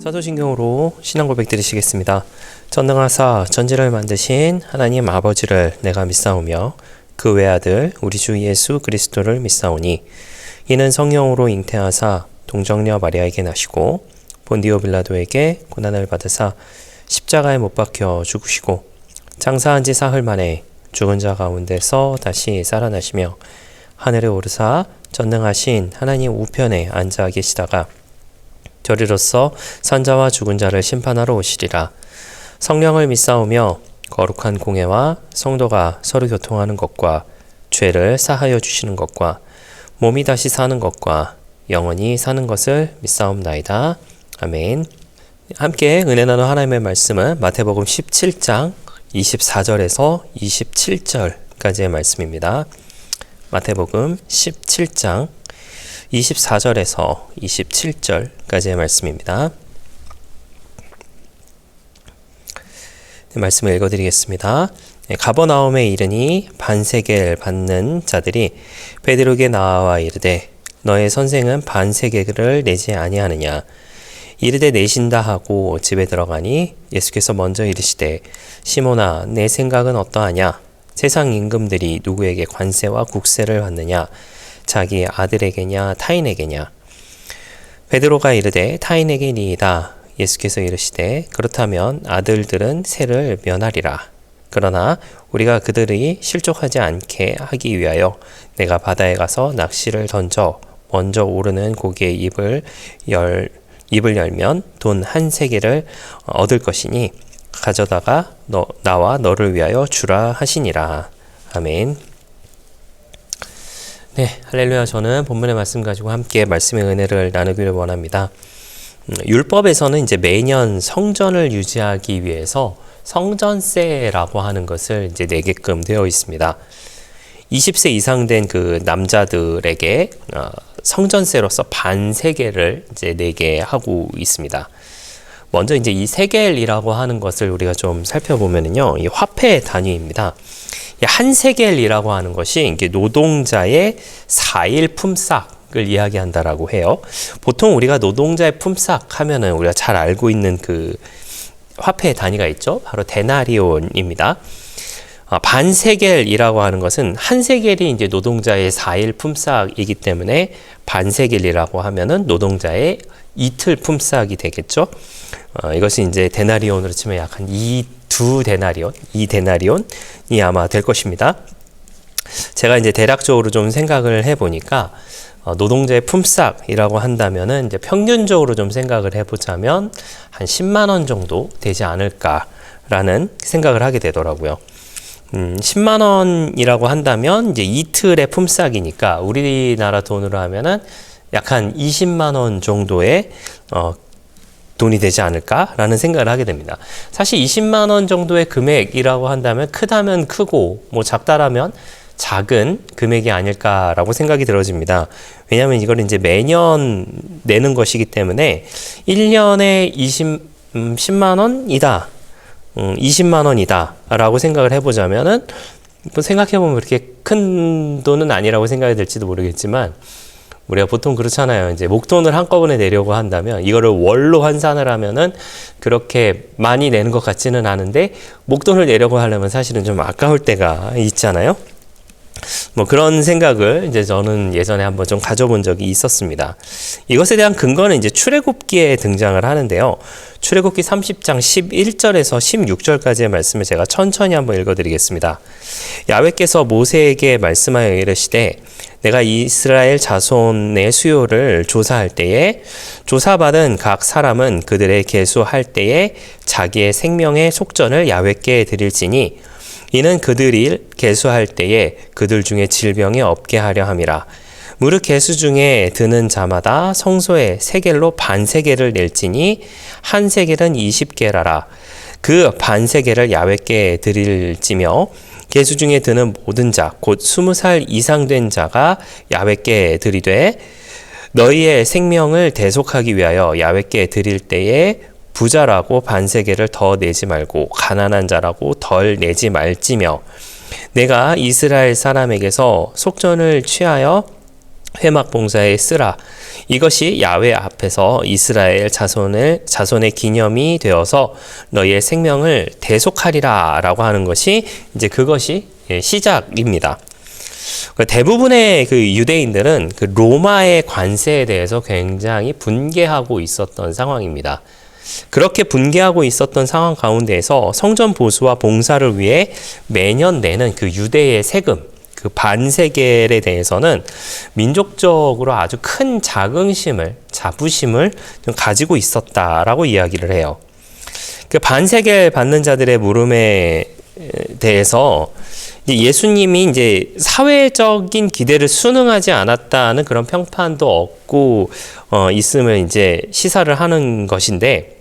사도신경으로 신앙 고백 드리시겠습니다. 전능하사 전지를 만드신 하나님 아버지를 내가 믿사오며 그 외아들 우리 주 예수 그리스도를 믿사오니 이는 성령으로 잉태하사 동정녀 마리아에게 나시고 본디오 빌라도에게 고난을 받으사 십자가에 못 박혀 죽으시고 장사한 지 사흘 만에 죽은 자 가운데서 다시 살아나시며 하늘에 오르사 전능하신 하나님 우편에 앉아 계시다가 저리로서 산자와 죽은 자를 심판하러 오시리라. 성령을 믿사오며 거룩한 공회와 성도가 서로 교통하는 것과 죄를 사하여 주시는 것과 몸이 다시 사는 것과 영원히 사는 것을 믿사옵나이다. 아멘. 함께 은혜 나누 하나님의 말씀은 마태복음 17장 24절에서 27절까지의 말씀입니다. 마태복음 17장 24절에서 27절까지의 말씀입니다. 말씀을 읽어드리겠습니다. 가버나움에 이르니 반세겔 받는 자들이 베드로에게 나와 이르되 너의 선생은 반세겔을 내지 아니하느냐. 이르되 내신다 하고 집에 들어가니 예수께서 먼저 이르시되 시몬아 내 생각은 어떠하냐. 세상 임금들이 누구에게 관세와 국세를 받느냐. 자기 아들에게냐 타인에게냐. 베드로가 이르되 타인에게니이다. 예수께서 이르시되 그렇다면 아들들은 세를 면하리라. 그러나 우리가 그들이 실족하지 않게 하기 위하여 내가 바다에 가서 낚시를 던져 먼저 오르는 고기의 입을 열면 돈 한 세겔을 얻을 것이니 가져다가 나와 너를 위하여 주라 하시니라. 아멘. 네, 할렐루야. 저는 본문의 말씀 가지고 함께 말씀의 은혜를 나누기를 원합니다. 율법에서는 이제 매년 성전을 유지하기 위해서 성전세라고 하는 것을 이제 내게끔 되어 있습니다. 20세 이상 된 그 남자들에게 성전세로서 반세겔을 이제 내게 하고 있습니다. 먼저 이제 이 세겔이라고 하는 것을 우리가 좀 살펴보면은요, 이 화폐 단위입니다. 한 세겔이라고 하는 것이 이게 노동자의 4일 품삯을 이야기한다라고 해요. 보통 우리가 노동자의 품삯 하면은 우리가 잘 알고 있는 그 화폐 단위가 있죠. 바로 데나리온입니다. 반세겔이라고 하는 것은 한 세겔이 이제 노동자의 4일 품삯이기 때문에 반세겔이라고 하면은 노동자의 이틀 품삯이 되겠죠. 이것이 이제 데나리온으로 치면 약 한 2데나리온이 아마 될 것입니다. 제가 이제 대략적으로 좀 생각을 해보니까 노동자의 품삯이라고 한다면은 이제 평균적으로 좀 생각을 해보자면 한 10만 원 정도 되지 않을까라는 생각을 하게 되더라고요. 10만 원이라고 한다면 이제 이틀의 품삯이니까 우리나라 돈으로 하면은 약 한 20만 원 정도의 돈이 되지 않을까라는 생각을 하게 됩니다. 사실 20만 원 정도의 금액이라고 한다면 크다면 크고 뭐 작다라면 작은 금액이 아닐까라고 생각이 들어집니다. 왜냐하면 이걸 이제 매년 내는 것이기 때문에 1년에 10만 원이다. 20만 원이다 라고 생각을 해보자면은 생각해보면 그렇게 큰 돈은 아니라고 생각이 될지도 모르겠지만 우리가 보통 그렇잖아요. 이제 목돈을 한꺼번에 내려고 한다면 이거를 월로 환산을 하면은 그렇게 많이 내는 것 같지는 않은데 목돈을 내려고 하려면 사실은 좀 아까울 때가 있잖아요. 뭐 그런 생각을 이제 저는 예전에 한번 좀 가져본 적이 있었습니다. 이것에 대한 근거는 이제 출애굽기에 등장을 하는데요. 출애굽기 30장 11절에서 16절까지의 말씀을 제가 천천히 한번 읽어드리겠습니다. 야훼께서 모세에게 말씀하여 이르시되 내가 이스라엘 자손의 수요를 조사할 때에 조사받은 각 사람은 그들의 계수할 때에 자기의 생명의 속전을 야훼께 드릴지니 이는 그들이 계수할 때에 그들 중에 질병이 없게 하려 함이라. 무릇 계수 중에 드는 자마다 성소에 세겔로 반세겔을 낼지니 한 세겔은 20게라라. 그 반세겔을 야훼께 드릴지며 계수 중에 드는 모든 자 곧 20살 이상 된 자가 야훼께 드리되 너희의 생명을 대속하기 위하여 야훼께 드릴 때에 부자라고 반세겔을 더 내지 말고 가난한 자라고 덜 내지 말지며 내가 이스라엘 사람에게서 속전을 취하여 회막 봉사에 쓰라. 이것이 야훼 앞에서 이스라엘 자손의 기념이 되어서 너희의 생명을 대속하리라 라고 하는 것이 이제 그것이 시작입니다. 대부분의 그 유대인들은 그 로마의 관세에 대해서 굉장히 분개하고 있었던 상황입니다. 그렇게 분개하고 있었던 상황 가운데에서 성전 보수와 봉사를 위해 매년 내는 그 유대의 세금, 그 반세겔에 대해서는 민족적으로 아주 큰 자부심을 좀 가지고 있었다라고 이야기를 해요. 그 반세겔 받는 자들의 물음에 대해서 예수님이 이제 사회적인 기대를 순응하지 않았다는 그런 평판도 얻고 있음을 이제 시사를 하는 것인데,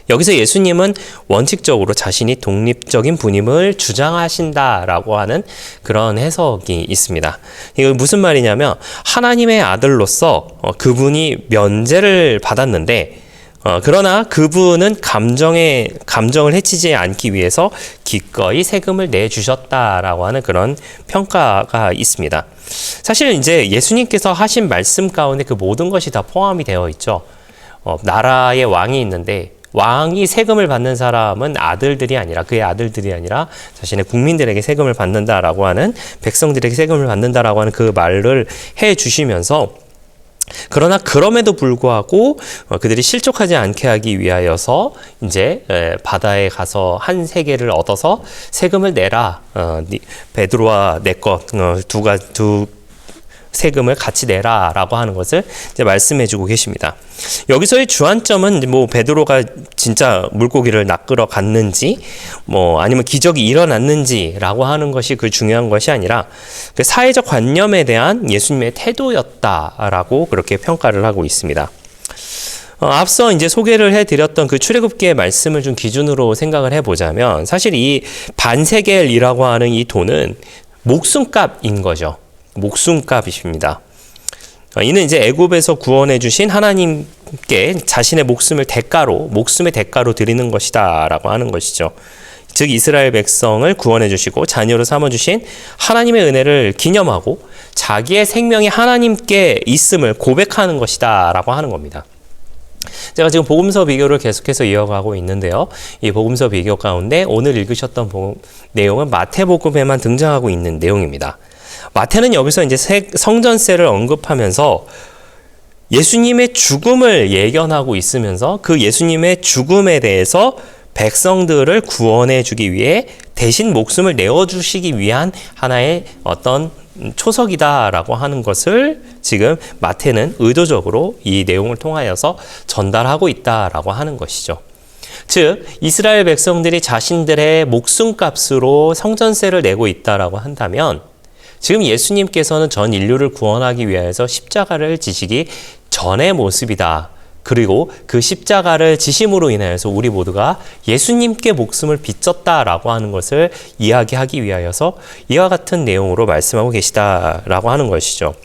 여기서 예수님은 원칙적으로 자신이 독립적인 분임을 주장하신다라고 하는 그런 해석이 있습니다. 이거 무슨 말이냐면, 하나님의 아들로서 그분이 면제를 받았는데, 그러나 그분은 감정을 해치지 않기 위해서 기꺼이 세금을 내주셨다라고 하는 그런 평가가 있습니다. 사실 이제 예수님께서 하신 말씀 가운데 그 모든 것이 다 포함이 되어 있죠. 나라의 왕이 있는데, 왕이 세금을 받는 사람은 그의 아들들이 아니라 자신의 국민들에게 세금을 받는다라고 하는, 백성들에게 세금을 받는다라고 하는 그 말을 해 주시면서, 그러나 그럼에도 불구하고 그들이 실족하지 않게 하기 위하여서 이제 바다에 가서 한 세겔을 얻어서 세금을 내라. 베드로와 내 것 두 세금을 같이 내라라고 하는 것을 이제 말씀해주고 계십니다. 여기서의 주안점은 뭐 베드로가 진짜 물고기를 낚으러 갔는지, 뭐 아니면 기적이 일어났는지라고 하는 것이 그 중요한 것이 아니라 그 사회적 관념에 대한 예수님의 태도였다라고 그렇게 평가를 하고 있습니다. 앞서 이제 소개를 해드렸던 그 출애굽기의 말씀을 좀 기준으로 생각을 해보자면, 사실 이 반세겔이라고 하는 이 돈은 목숨값인 거죠. 목숨값이십니다. 이는 이제 애굽에서 구원해 주신 하나님께 자신의 목숨의 대가로 드리는 것이다라고 하는 것이죠. 즉 이스라엘 백성을 구원해 주시고 자녀로 삼아 주신 하나님의 은혜를 기념하고 자기의 생명이 하나님께 있음을 고백하는 것이다라고 하는 겁니다. 제가 지금 복음서 비교를 계속해서 이어가고 있는데요. 이 복음서 비교 가운데 오늘 읽으셨던 내용은 마태복음에만 등장하고 있는 내용입니다. 마태는 여기서 이제 성전세를 언급하면서 예수님의 죽음을 예견하고 있으면서 그 예수님의 죽음에 대해서 백성들을 구원해 주기 위해 대신 목숨을 내어주시기 위한 하나의 어떤 초석이다라고 하는 것을 지금 마태는 의도적으로 이 내용을 통하여서 전달하고 있다라고 하는 것이죠. 즉 이스라엘 백성들이 자신들의 목숨값으로 성전세를 내고 있다라고 한다면, 지금 예수님께서는 전 인류를 구원하기 위해서 십자가를 지시기 전의 모습이다. 그리고 그 십자가를 지심으로 인하여서 우리 모두가 예수님께 목숨을 비쳤다라고 하는 것을 이야기하기 위하여서 이와 같은 내용으로 말씀하고 계시다라고 하는 것이죠.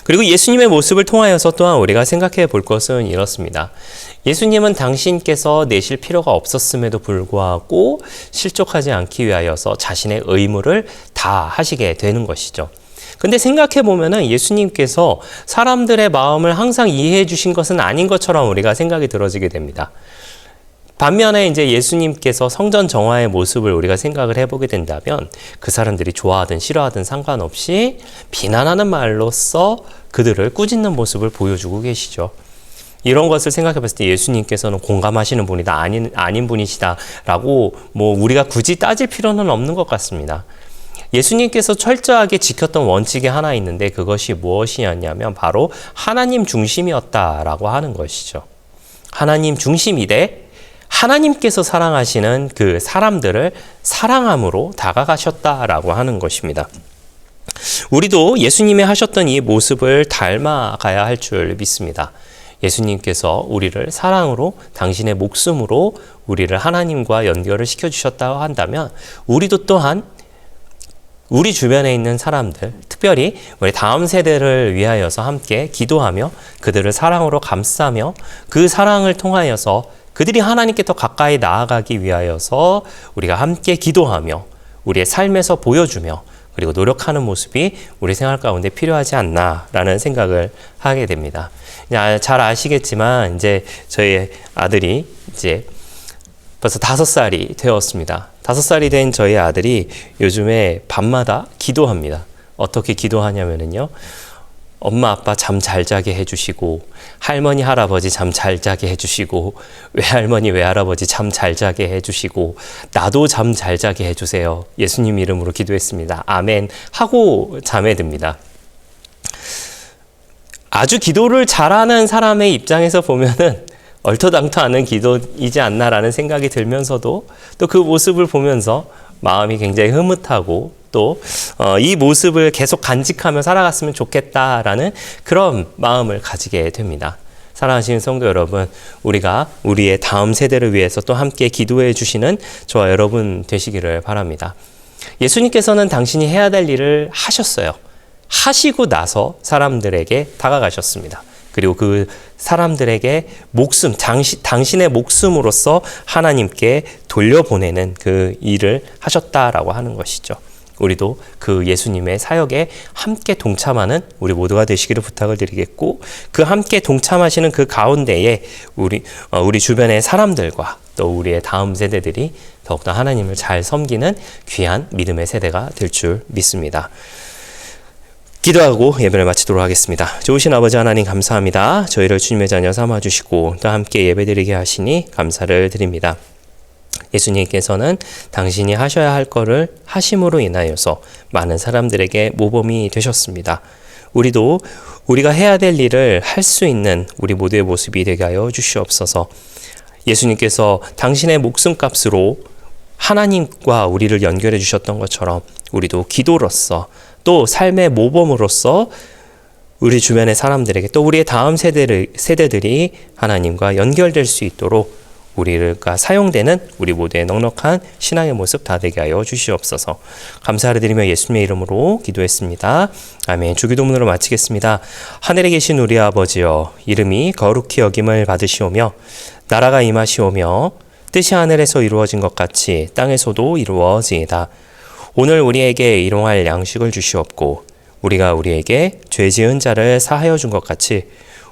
그리고 예수님의 모습을 통하여서 또한 우리가 생각해 볼 것은 이렇습니다. 예수님은 당신께서 내실 필요가 없었음에도 불구하고 실족하지 않기 위하여서 자신의 의무를 다 하시게 되는 것이죠. 근데 생각해 보면은 예수님께서 사람들의 마음을 항상 이해해 주신 것은 아닌 것처럼 우리가 생각이 들어지게 됩니다. 반면에 이제 예수님께서 성전 정화의 모습을 우리가 생각을 해보게 된다면 그 사람들이 좋아하든 싫어하든 상관없이 비난하는 말로써 그들을 꾸짖는 모습을 보여주고 계시죠. 이런 것을 생각해 봤을 때 예수님께서는 공감하시는 분이다, 아닌 분이시다라고 뭐 우리가 굳이 따질 필요는 없는 것 같습니다. 예수님께서 철저하게 지켰던 원칙이 하나 있는데 그것이 무엇이었냐면 바로 하나님 중심이었다라고 하는 것이죠. 하나님 중심이되 하나님께서 사랑하시는 그 사람들을 사랑함으로 다가가셨다라고 하는 것입니다. 우리도 예수님이 하셨던 이 모습을 닮아가야 할 줄 믿습니다. 예수님께서 우리를 사랑으로 당신의 목숨으로 우리를 하나님과 연결을 시켜주셨다고 한다면 우리도 또한 우리 주변에 있는 사람들, 특별히 우리 다음 세대를 위하여서 함께 기도하며 그들을 사랑으로 감싸며 그 사랑을 통하여서 그들이 하나님께 더 가까이 나아가기 위하여서 우리가 함께 기도하며 우리의 삶에서 보여주며 그리고 노력하는 모습이 우리 생활 가운데 필요하지 않나라는 생각을 하게 됩니다. 잘 아시겠지만 이제 저희 아들이 이제 벌써 5살이 되었습니다. 5살이 된 저희 아들이 요즘에 밤마다 기도합니다. 어떻게 기도하냐면요. 엄마 아빠 잠 잘 자게 해주시고, 할머니 할아버지 잠 잘 자게 해주시고, 외할머니 외할아버지 잠 잘 자게 해주시고, 나도 잠 잘 자게 해주세요. 예수님 이름으로 기도했습니다. 아멘 하고 잠에 듭니다. 아주 기도를 잘하는 사람의 입장에서 보면은 얼토당토하는 기도이지 않나라는 생각이 들면서도 또 그 모습을 보면서 마음이 굉장히 흐뭇하고 또 이 모습을 계속 간직하며 살아갔으면 좋겠다라는 그런 마음을 가지게 됩니다. 사랑하시는 성도 여러분, 우리가 우리의 다음 세대를 위해서 또 함께 기도해 주시는 저와 여러분 되시기를 바랍니다. 예수님께서는 당신이 해야 될 일을 하셨어요. 하시고 나서 사람들에게 다가가셨습니다. 그리고 그 사람들에게 당신의 목숨으로서 하나님께 돌려보내는 그 일을 하셨다라고 하는 것이죠. 우리도 그 예수님의 사역에 함께 동참하는 우리 모두가 되시기를 부탁을 드리겠고, 그 함께 동참하시는 그 가운데에 우리 주변의 사람들과 또 우리의 다음 세대들이 더욱더 하나님을 잘 섬기는 귀한 믿음의 세대가 될 줄 믿습니다. 기도하고 예배를 마치도록 하겠습니다. 좋으신 아버지 하나님 감사합니다. 저희를 주님의 자녀 삼아주시고 또 함께 예배드리게 하시니 감사를 드립니다. 예수님께서는 당신이 하셔야 할 것을 하심으로 인하여서 많은 사람들에게 모범이 되셨습니다. 우리도 우리가 해야 될 일을 할 수 있는 우리 모두의 모습이 되게 하여 주시옵소서. 예수님께서 당신의 목숨값으로 하나님과 우리를 연결해 주셨던 것처럼 우리도 기도로서 또 삶의 모범으로서 우리 주변의 사람들에게 또 우리의 다음 세대들이 하나님과 연결될 수 있도록 우리가 사용되는 우리 모두의 넉넉한 신앙의 모습 다 되게 하여 주시옵소서. 감사를 드리며 예수님의 이름으로 기도했습니다. 아멘. 주기도문으로 마치겠습니다. 하늘에 계신 우리 아버지여, 이름이 거룩히 여김을 받으시오며 나라가 임하시오며 뜻이 하늘에서 이루어진 것 같이 땅에서도 이루어지이다. 오늘 우리에게 일용할 양식을 주시옵고 우리가 우리에게 죄 지은 자를 사하여 준 것 같이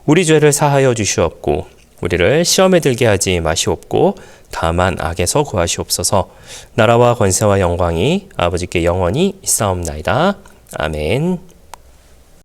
우리 죄를 사하여 주시옵고 우리를 시험에 들게 하지 마시옵고 다만 악에서 구하시옵소서. 나라와 권세와 영광이 아버지께 영원히 있사옵나이다. 아멘.